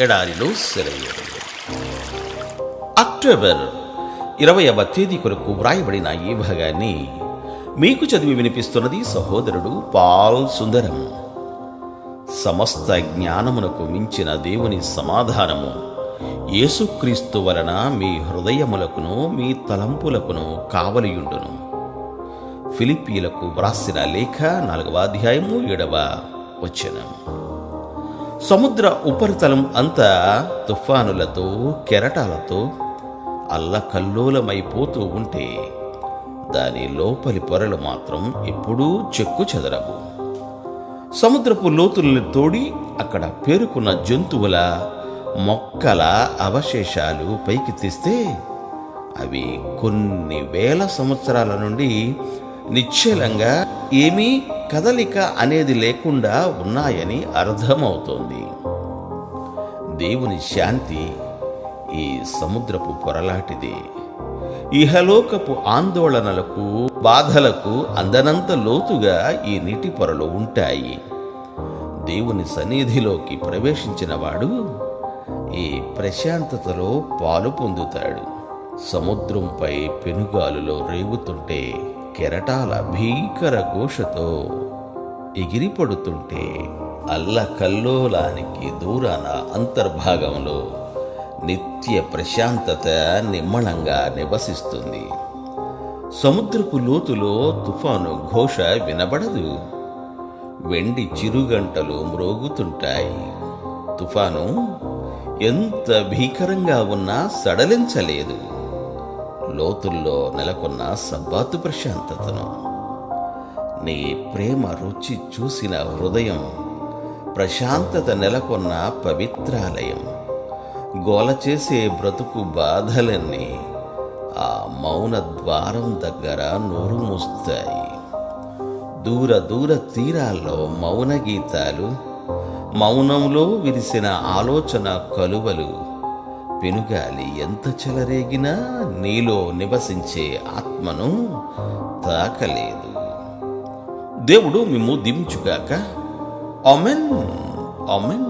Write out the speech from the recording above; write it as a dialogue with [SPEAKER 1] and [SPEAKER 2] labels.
[SPEAKER 1] ఎడారిలో సెలయేరు. అక్టోబర్ 20వ తేదీ కొరకు వ్రాయబడిన ఈ భాగాన్ని మీకు చదివి వినిపిస్తున్నది సహోదరుడు పాల్ సుందరం. సమస్త జ్ఞానమునకు మించిన దేవుని సమాధానము యేసుక్రీస్తు వలన మీ హృదయములకును మీ తలంపులకును కావలియుండును. ఫిలిప్పీలకు వ్రాసిన లేఖ 4వ అధ్యాయము 7వ వచనం. సముద్ర ఉపరితలం అంతా తుఫానులతో కెరటాలతో అల్లకల్లోలమైపోతూ ఉంటే దాని లోపలి పొరలు మాత్రం ఎప్పుడూ చెక్కు చెదరవు. సముద్రపు లోతులను తోడి అక్కడ పేరుకున్న జంతువుల మొక్కల అవశేషాలు పైకి తీస్తే అవి కొన్ని వేల సంవత్సరాల నుండి నిశ్చలంగా ఏమీ కదలిక అనేది లేకుండా ఉన్నాయని అర్థమవుతోంది. దేవుని శాంతి ఈ సముద్రపు పొరలాంటిది. ఇహలోకపు ఆందోళనలకు బాధలకు అందనంత లోతుగా ఈ నీటి పొరలు ఉంటాయి. దేవుని సన్నిధిలోకి ప్రవేశించిన వాడు ఈ ప్రశాంతతలో పాలు పొందుతాడు. సముద్రంపై పెనుగాలులో రేగుతుంటే, కెరటాల భీకర ఘోషతో ఎగిరిపడుతుంటే, అల్లకల్లోలానికి దూరాన అంతర్భాగంలో నిత్య ప్రశాంతత నిమ్మళంగా నివసిస్తుంది. సముద్రపు లోతులో తుఫాను ఘోష వినబడదు. వెండి చిరుగంటలు మ్రోగుతుంటాయి. తుఫాను ఎంత భీకరంగా ఉన్నా సడలించలేదు. లోతుల్లో నెలకొన్న సబ్బాతు ప్రశాంతతను, నీ ప్రేమ రుచి చూసిన హృదయం, ప్రశాంతత నెలకొన్న పవిత్రాలయం, గోల చేసే బ్రతుకు బాధలన్నీ ఆ మౌన ద్వారం దగ్గర నోరు మూస్తాయి. దూర దూర తీరాల్లో మౌన గీతాలు, మౌనంలో విరిసిన ఆలోచన కలువలు, పెనుగాలి ఎంత చెలరేగినా నీలో నివసించే ఆత్మను తాకలేదు. దేవుడు మిమ్ము దీవించుగాక. Amen, amen.